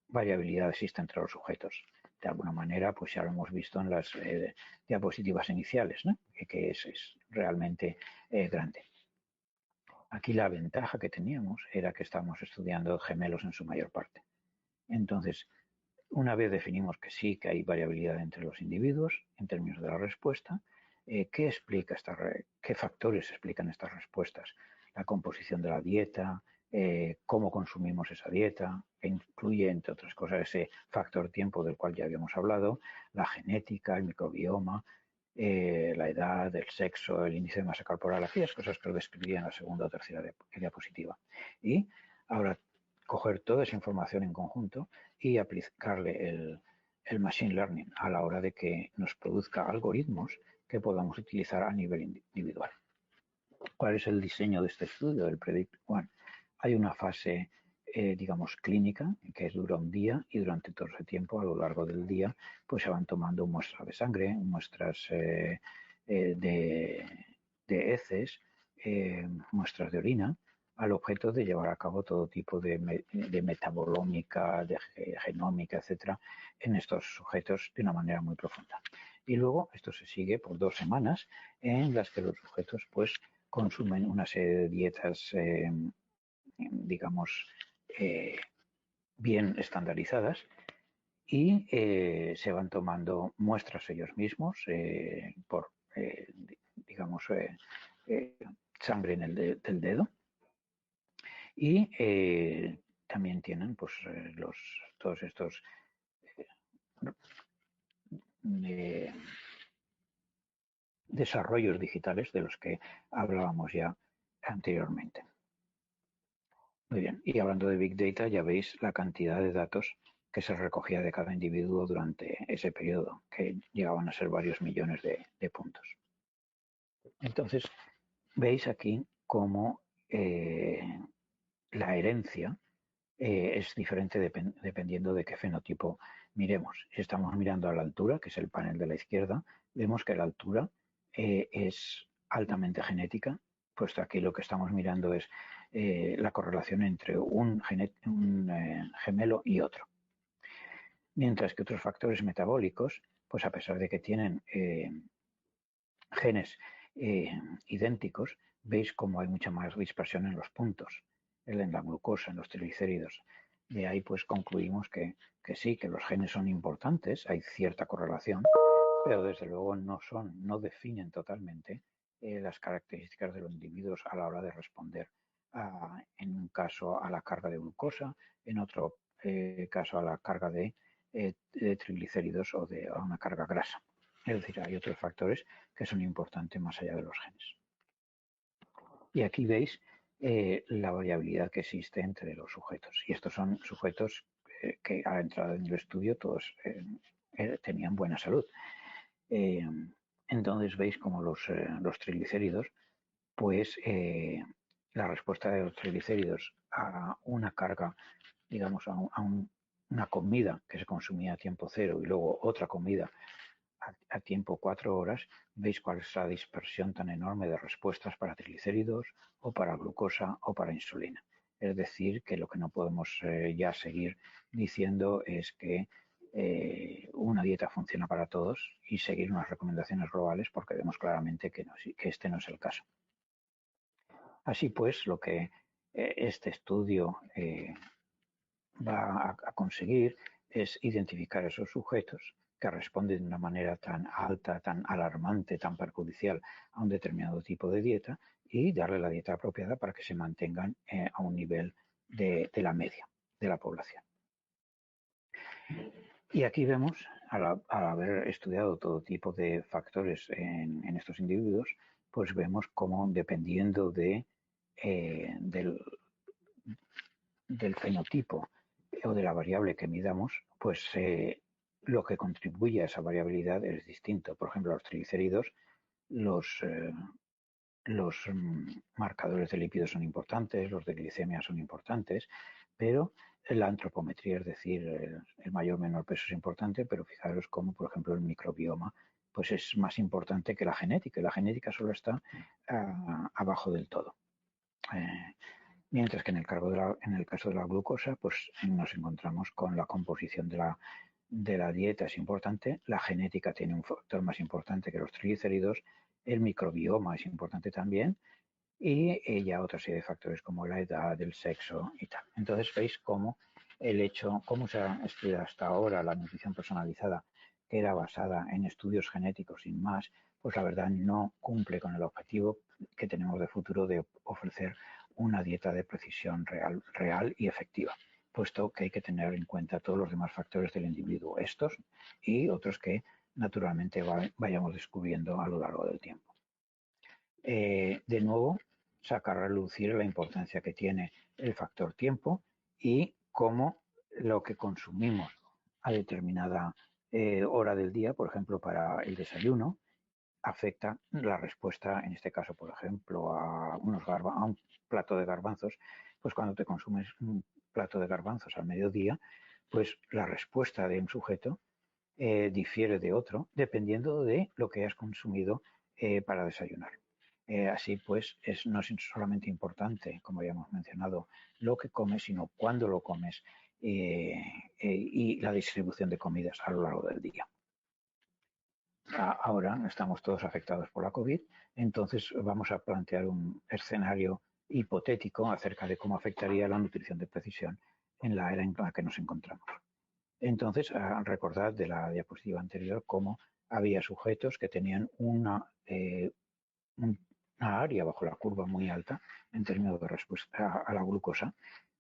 variabilidad existe entre los sujetos? De alguna manera, pues ya lo hemos visto en las diapositivas iniciales, ¿no? Que es realmente grande. Aquí la ventaja que teníamos era que estábamos estudiando gemelos en su mayor parte. Entonces, una vez definimos que sí, que hay variabilidad entre los individuos en términos de la respuesta, ¿qué factores explican estas respuestas? La composición de la dieta, cómo consumimos esa dieta, que incluye, entre otras cosas, ese factor tiempo del cual ya habíamos hablado, la genética, el microbioma, la edad, el sexo, el índice de masa corporal, aquellas cosas que lo describía en la segunda o tercera diapositiva. Y ahora coger toda esa información en conjunto y aplicarle el machine learning a la hora de que nos produzca algoritmos que podamos utilizar a nivel individual. ¿Cuál es el diseño de este estudio, del Predict One? Hay una fase, digamos, clínica, que dura un día, y durante todo ese tiempo, a lo largo del día, pues se van tomando muestras de sangre, muestras de heces, muestras de orina, al objeto de llevar a cabo todo tipo de metabolómica, de genómica, etcétera, en estos sujetos de una manera muy profunda. Y luego esto se sigue por 2 semanas en las que los sujetos pues consumen una serie de dietas, digamos, bien estandarizadas, y se van tomando muestras ellos mismos por, digamos, sangre en del dedo, y también tienen pues todos estos desarrollos digitales de los que hablábamos ya anteriormente. Muy bien, y hablando de Big Data, ya veis la cantidad de datos que se recogía de cada individuo durante ese periodo, que llegaban a ser varios millones de puntos. Entonces, veis aquí cómo la herencia es diferente dependiendo de qué fenotipo miremos. Si estamos mirando a la altura, que es el panel de la izquierda, vemos que la altura es altamente genética, puesto aquí lo que estamos mirando es la correlación entre un gemelo y otro. Mientras que otros factores metabólicos, pues a pesar de que tienen genes idénticos, veis cómo hay mucha más dispersión en los puntos, en la glucosa, en los triglicéridos. De ahí pues concluimos que sí, que los genes son importantes, hay cierta correlación, pero desde luego no definen totalmente las características de los individuos a la hora de responder en un caso a la carga de glucosa, en otro caso a la carga de triglicéridos o a una carga grasa. Es decir, hay otros factores que son importantes más allá de los genes. Y aquí veis la variabilidad que existe entre los sujetos. Y estos son sujetos que a la entrada en el estudio todos tenían buena salud. Entonces veis como los triglicéridos, pues la respuesta de los triglicéridos a una carga, digamos, una comida que se consumía a tiempo cero y luego otra comida a tiempo 4 horas, veis cuál es la dispersión tan enorme de respuestas para triglicéridos o para glucosa o para insulina. Es decir, que lo que no podemos ya seguir diciendo es que una dieta funciona para todos y seguir unas recomendaciones globales porque vemos claramente que este no es el caso. Así pues, lo que este estudio va a conseguir es identificar esos sujetos que responden de una manera tan alta, tan alarmante, tan perjudicial a un determinado tipo de dieta y darle la dieta apropiada para que se mantengan a un nivel de la media de la población. Y aquí vemos, al haber estudiado todo tipo de factores en estos individuos, pues vemos cómo dependiendo del fenotipo o de la variable que midamos, pues lo que contribuye a esa variabilidad es distinto. Por ejemplo, los triglicéridos, los marcadores de lípidos son importantes, los de glicemia son importantes, pero la antropometría, es decir, el mayor o menor peso es importante, pero fijaros cómo, por ejemplo, el microbioma pues es más importante que la genética, y la genética solo está abajo del todo. Mientras que en el caso de la glucosa, pues nos encontramos con la composición de la dieta es importante, la genética tiene un factor más importante que los triglicéridos, el microbioma es importante también y ya otra serie de factores como la edad, el sexo y tal. Entonces veis cómo cómo se ha estudiado hasta ahora la nutrición personalizada, que era basada en estudios genéticos sin más, pues la verdad no cumple con el objetivo que tenemos de futuro de ofrecer una dieta de precisión real y efectiva, puesto que hay que tener en cuenta todos los demás factores del individuo, estos y otros que naturalmente vayamos descubriendo a lo largo del tiempo. De nuevo, sacar a relucir la importancia que tiene el factor tiempo y cómo lo que consumimos a determinada hora del día, por ejemplo, para el desayuno, afecta la respuesta, en este caso, por ejemplo, a un plato de garbanzos, pues cuando te consumes un plato de garbanzos al mediodía, pues la respuesta de un sujeto difiere de otro dependiendo de lo que hayas consumido para desayunar. Así pues, no es solamente importante, como ya hemos mencionado, lo que comes, sino cuándo lo comes y la distribución de comidas a lo largo del día. Ahora estamos todos afectados por la COVID, entonces vamos a plantear un escenario hipotético acerca de cómo afectaría la nutrición de precisión en la era en la que nos encontramos. Entonces, recordad de la diapositiva anterior cómo había sujetos que tenían una área bajo la curva muy alta en términos de respuesta a la glucosa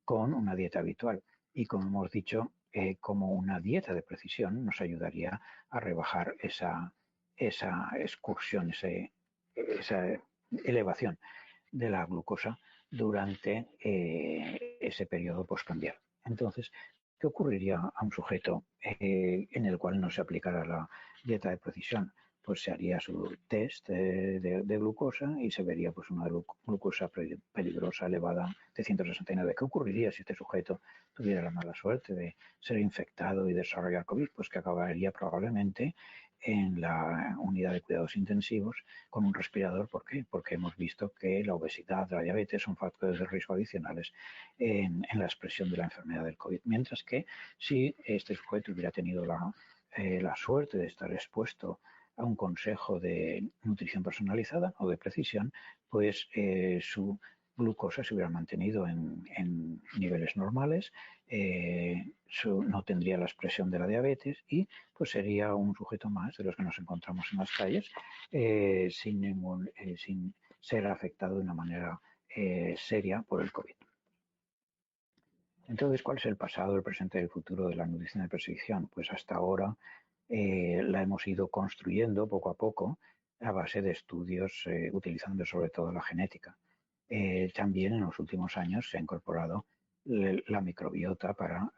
con una dieta habitual. Y como hemos dicho, como una dieta de precisión nos ayudaría a rebajar esa excursión, esa elevación de la glucosa durante ese periodo postprandial. Entonces, ¿qué ocurriría a un sujeto en el cual no se aplicara la dieta de precisión? Pues se haría su test de glucosa y se vería pues una glucosa peligrosa elevada de 169. ¿Qué ocurriría si este sujeto tuviera la mala suerte de ser infectado y desarrollar COVID? Pues que acabaría probablemente en la unidad de cuidados intensivos con un respirador. ¿Por qué? Porque hemos visto que la obesidad, la diabetes son factores de riesgo adicionales en la expresión de la enfermedad del COVID. Mientras que si este sujeto hubiera tenido la suerte de estar expuesto a un consejo de nutrición personalizada o de precisión, pues su glucosa se hubiera mantenido en niveles normales, no tendría la expresión de la diabetes y pues sería un sujeto más de los que nos encontramos en las calles sin ser afectado de una manera seria por el COVID. Entonces, ¿cuál es el pasado, el presente y el futuro de la nutrición de precisión? Pues hasta ahora la hemos ido construyendo poco a poco a base de estudios utilizando sobre todo la genética. También en los últimos años se ha incorporado la microbiota para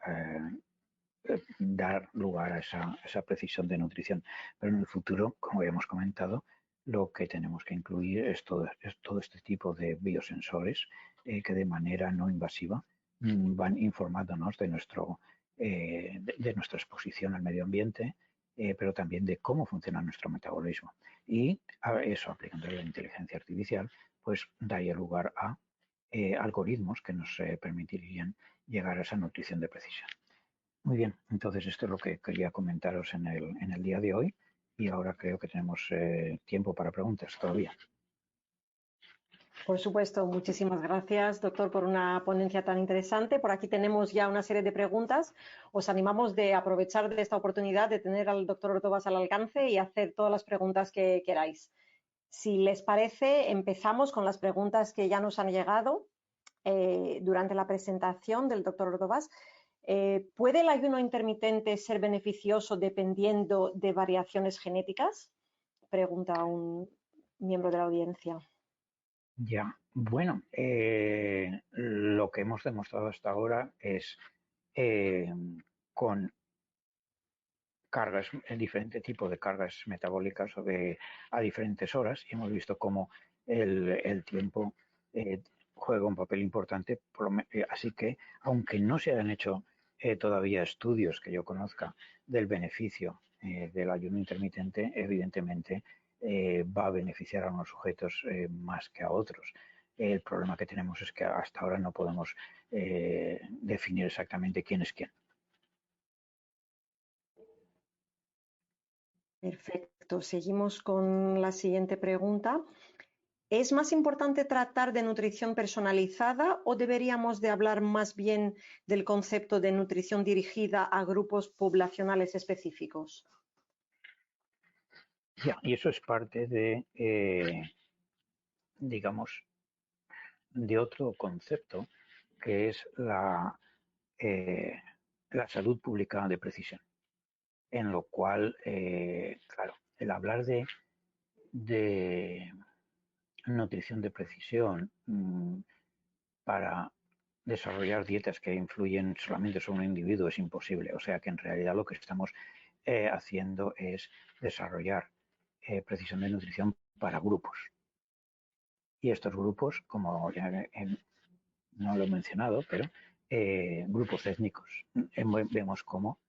dar lugar a esa precisión de nutrición. Pero en el futuro, como ya hemos comentado, lo que tenemos que incluir es todo este tipo de biosensores que de manera no invasiva van informándonos de nuestra exposición al medio ambiente, pero también de cómo funciona nuestro metabolismo. Y a eso, aplicando la inteligencia artificial, pues daría lugar a algoritmos que nos permitirían llegar a esa nutrición de precisión. Muy bien, entonces esto es lo que quería comentaros en el día de hoy y ahora creo que tenemos tiempo para preguntas todavía. Por supuesto, muchísimas gracias, doctor, por una ponencia tan interesante. Por aquí tenemos ya una serie de preguntas. Os animamos de aprovechar de esta oportunidad de tener al doctor Ortobas al alcance y hacer todas las preguntas que queráis. Si les parece, empezamos con las preguntas que ya nos han llegado durante la presentación del doctor Ordovás. ¿Puede el ayuno intermitente ser beneficioso dependiendo de variaciones genéticas? Pregunta un miembro de la audiencia. Ya, bueno, lo que hemos demostrado hasta ahora es con cargas, diferente tipo de cargas metabólicas a diferentes horas y hemos visto cómo el tiempo juega un papel importante. Así que, aunque no se hayan hecho todavía estudios que yo conozca del beneficio del ayuno intermitente, evidentemente va a beneficiar a unos sujetos más que a otros. El problema que tenemos es que hasta ahora no podemos definir exactamente quién es quién. Perfecto. Seguimos con la siguiente pregunta. ¿Es más importante tratar de nutrición personalizada o deberíamos de hablar más bien del concepto de nutrición dirigida a grupos poblacionales específicos? Ya, y eso es parte digamos, de otro concepto que es la salud pública de precisión, en lo cual, claro, el hablar de nutrición de precisión para desarrollar dietas que influyen solamente sobre un individuo es imposible. O sea que en realidad lo que estamos haciendo es desarrollar precisión de nutrición para grupos. Y estos grupos, como ya no lo he mencionado, pero grupos étnicos. Vemos cómo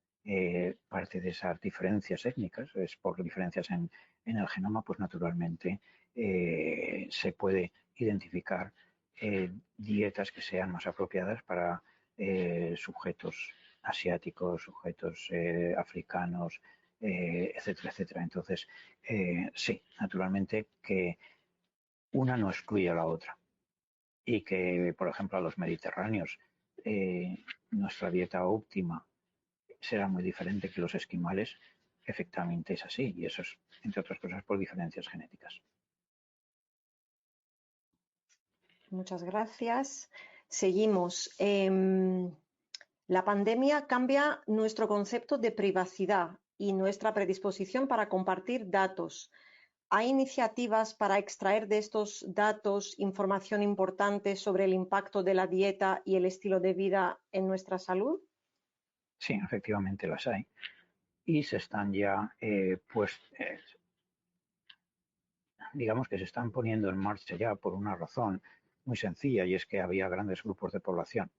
parte de esas diferencias étnicas, es por diferencias en el genoma, pues naturalmente se puede identificar dietas que sean más apropiadas para sujetos asiáticos, sujetos africanos, etcétera, etcétera. Entonces, sí, naturalmente que una no excluye a la otra y que, por ejemplo, a los mediterráneos nuestra dieta óptima será muy diferente que los esquimales, efectivamente es así, y eso es, entre otras cosas, por diferencias genéticas. Muchas gracias. Seguimos. La pandemia cambia nuestro concepto de privacidad y nuestra predisposición para compartir datos. ¿Hay iniciativas para extraer de estos datos información importante sobre el impacto de la dieta y el estilo de vida en nuestra salud? Sí, efectivamente las hay. Y se están ya, digamos que se están poniendo en marcha ya por una razón muy sencilla, y es que había grandes grupos de población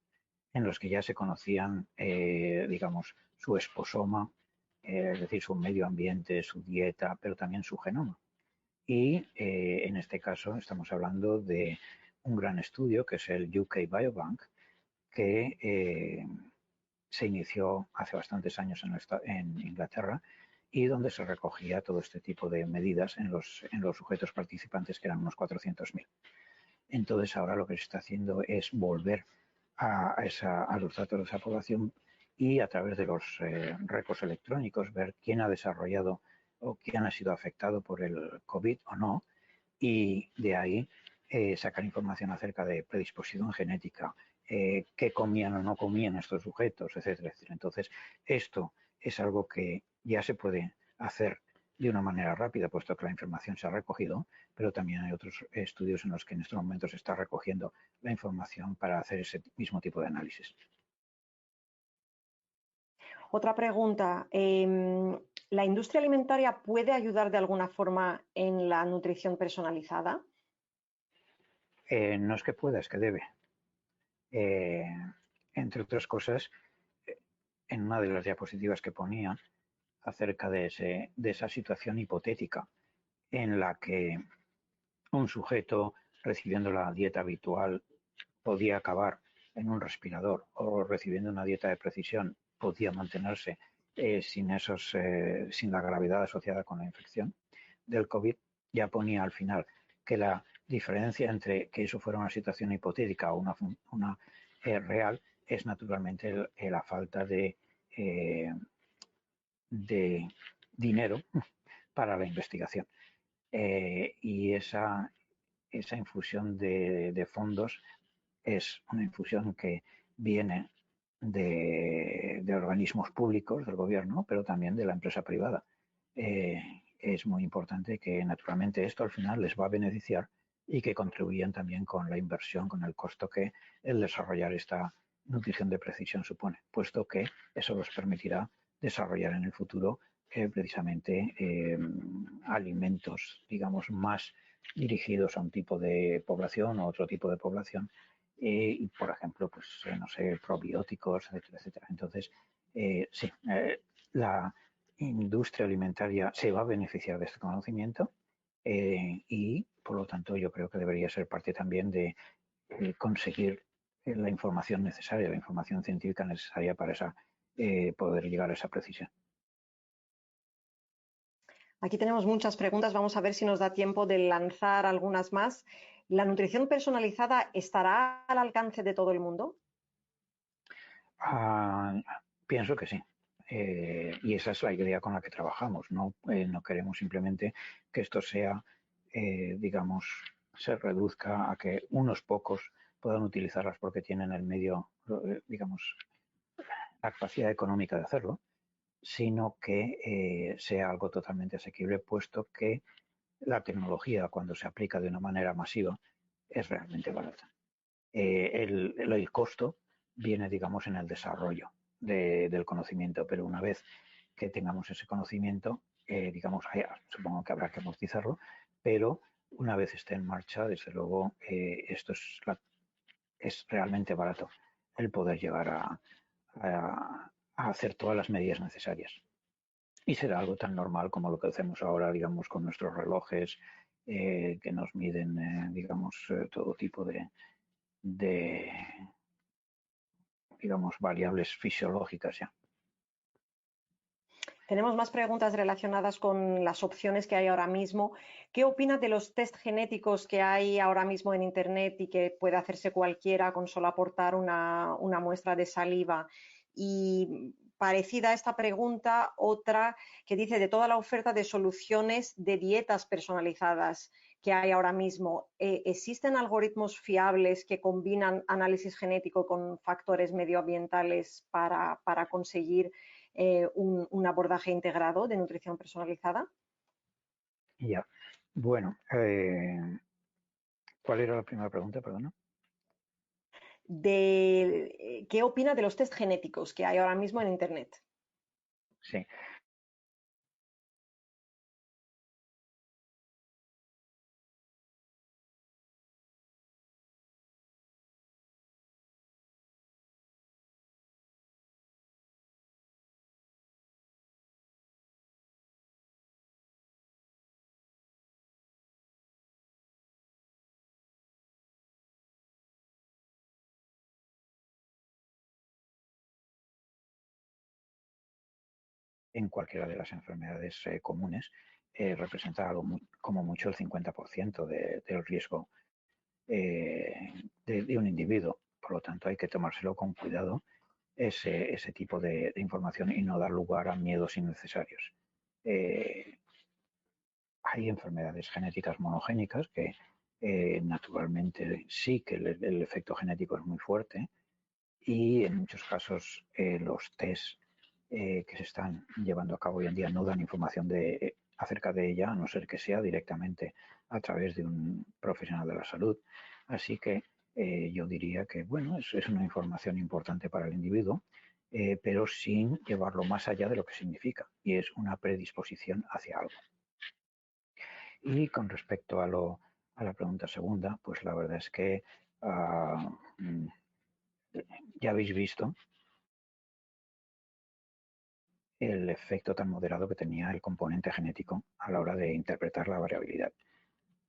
en los que ya se conocían, digamos, su exposoma, es decir, su medio ambiente, su dieta, pero también su genoma. Y en este caso estamos hablando de un gran estudio que es el UK Biobank, que se inició hace bastantes años en Inglaterra y donde se recogía todo este tipo de medidas en los sujetos participantes, que eran unos 400.000. Entonces ahora lo que se está haciendo es volver a los datos de esa población y a través de los récords electrónicos ver quién ha desarrollado o quién ha sido afectado por el COVID o no, y de ahí sacar información acerca de predisposición genética, qué comían o no comían estos sujetos, etcétera, etcétera. Entonces, esto es algo que ya se puede hacer de una manera rápida, puesto que la información se ha recogido, pero también hay otros estudios en los que en estos momentos se está recogiendo la información para hacer ese mismo tipo de análisis. Otra pregunta. ¿La industria alimentaria puede ayudar de alguna forma en la nutrición personalizada? No es que pueda, es que debe. Entre otras cosas, en una de las diapositivas que ponía acerca de esa situación hipotética en la que un sujeto recibiendo la dieta habitual podía acabar en un respirador o recibiendo una dieta de precisión podía mantenerse sin la gravedad asociada con la infección del COVID, ya ponía al final que la diferencia entre que eso fuera una situación hipotética o una real es naturalmente la falta eh, de dinero para la investigación. Y esa infusión de fondos es una infusión que viene de organismos públicos del gobierno, pero también de la empresa privada. Es muy importante que naturalmente esto al final les va a beneficiar y que contribuyan también con la inversión, con el costo que el desarrollar esta nutrición de precisión supone, puesto que eso los permitirá desarrollar en el futuro precisamente alimentos, digamos, más dirigidos a un tipo de población o otro tipo de población y, por ejemplo, pues, no sé, probióticos, etcétera, etcétera. Entonces, sí, la industria alimentaria se va a beneficiar de este conocimiento y, por lo tanto, yo creo que debería ser parte también de conseguir la información necesaria, la información científica necesaria para poder llegar a esa precisión. Aquí tenemos muchas preguntas, vamos a ver si nos da tiempo de lanzar algunas más. ¿La nutrición personalizada estará al alcance de todo el mundo? Pienso que sí. Y esa es la idea con la que trabajamos. No, no queremos simplemente que esto sea, digamos, se reduzca a que unos pocos puedan utilizarlas porque tienen el medio, digamos, la capacidad económica de hacerlo, sino que sea algo totalmente asequible, puesto que la tecnología, cuando se aplica de una manera masiva, es realmente barata. El costo viene, digamos, en el desarrollo del conocimiento, pero una vez que tengamos ese conocimiento, digamos, supongo que habrá que amortizarlo, pero una vez esté en marcha, desde luego, esto es realmente barato el poder llegar a hacer todas las medidas necesarias. Y será algo tan normal como lo que hacemos ahora, digamos, con nuestros relojes que nos miden, digamos, todo tipo de, digamos, variables fisiológicas ya. Tenemos más preguntas relacionadas con las opciones que hay ahora mismo. ¿Qué opinas de los test genéticos que hay ahora mismo en Internet y que puede hacerse cualquiera con solo aportar una muestra de saliva? Y parecida a esta pregunta, otra que dice de toda la oferta de soluciones de dietas personalizadas que hay ahora mismo, ¿existen algoritmos fiables que combinan análisis genético con factores medioambientales para conseguir un abordaje integrado de nutrición personalizada? Ya. Bueno, ¿cuál era la primera pregunta, perdona? ¿Qué opina de los test genéticos que hay ahora mismo en Internet? Sí. En cualquiera de las enfermedades comunes representa algo como mucho el 50% del riesgo de un individuo. Por lo tanto, hay que tomárselo con cuidado ese tipo de información y no dar lugar a miedos innecesarios. Hay enfermedades genéticas monogénicas que naturalmente sí que el efecto genético es muy fuerte y en muchos casos los test que se están llevando a cabo hoy en día no dan información acerca de ella, a no ser que sea directamente a través de un profesional de la salud. Así que yo diría que, bueno, es una información importante para el individuo, pero sin llevarlo más allá de lo que significa, y es una predisposición hacia algo. Y con respecto a la pregunta segunda, pues la verdad es que ya habéis visto el efecto tan moderado que tenía el componente genético a la hora de interpretar la variabilidad.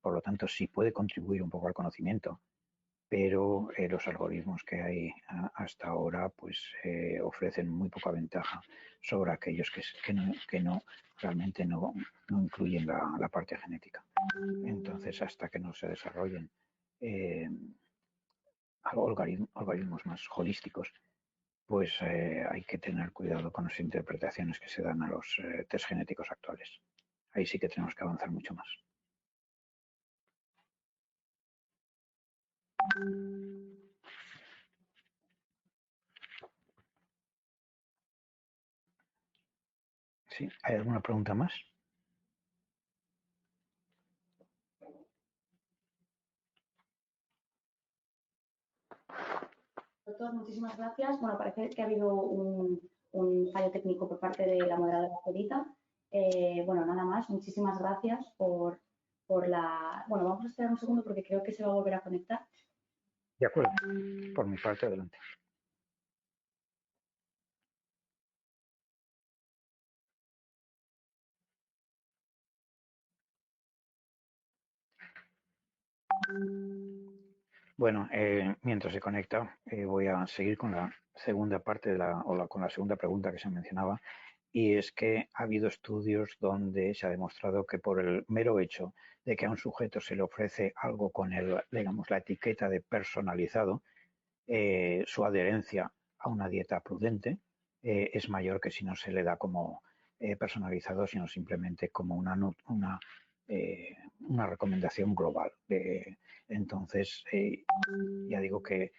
Por lo tanto, sí puede contribuir un poco al conocimiento, pero los algoritmos que hay hasta ahora pues ofrecen muy poca ventaja sobre aquellos que no realmente no incluyen la parte genética. Entonces, hasta que no se desarrollen eh, algoritmos más holísticos, pues hay que tener cuidado con las interpretaciones que se dan a los test genéticos actuales. Ahí sí que tenemos que avanzar mucho más. ¿Sí? ¿Hay alguna pregunta más? Doctor, muchísimas gracias. Bueno, parece que ha habido un fallo técnico por parte de la moderadora Judita. Bueno, nada más. Muchísimas gracias por la... Bueno, vamos a esperar un segundo porque creo que se va a volver a conectar. De acuerdo. Por mi parte, adelante. Bueno, mientras se conecta, voy a seguir con la segunda parte con la segunda pregunta que se mencionaba, y es que ha habido estudios donde se ha demostrado que por el mero hecho de que a un sujeto se le ofrece algo con digamos, la etiqueta de personalizado, su adherencia a una dieta prudente es mayor que si no se le da como personalizado, sino simplemente como una recomendación global. Entonces, ya digo que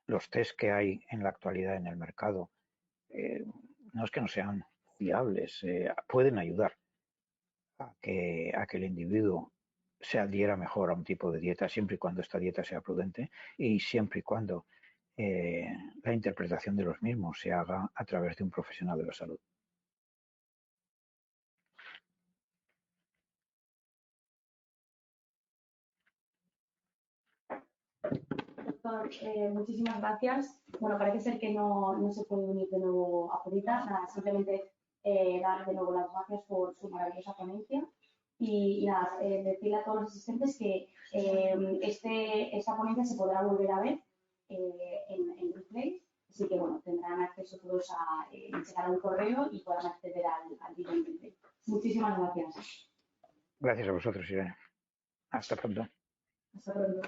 los test que hay en la actualidad en el mercado no es que no sean fiables, pueden ayudar a que el individuo se adhiera mejor a un tipo de dieta siempre y cuando esta dieta sea prudente y siempre y cuando la interpretación de los mismos se haga a través de un profesional de la salud. Doctor, muchísimas gracias. Bueno, parece ser que no se puede unir de nuevo a Judita. Nada, simplemente dar de nuevo las gracias por su maravillosa ponencia. Y nada, decirle a todos los asistentes que esta ponencia se podrá volver a ver en replay. Así que, bueno, tendrán acceso todos a llegar un correo y podrán acceder al vídeo en replay. Muchísimas gracias. Gracias a vosotros, Irene. Hasta pronto. Hasta pronto.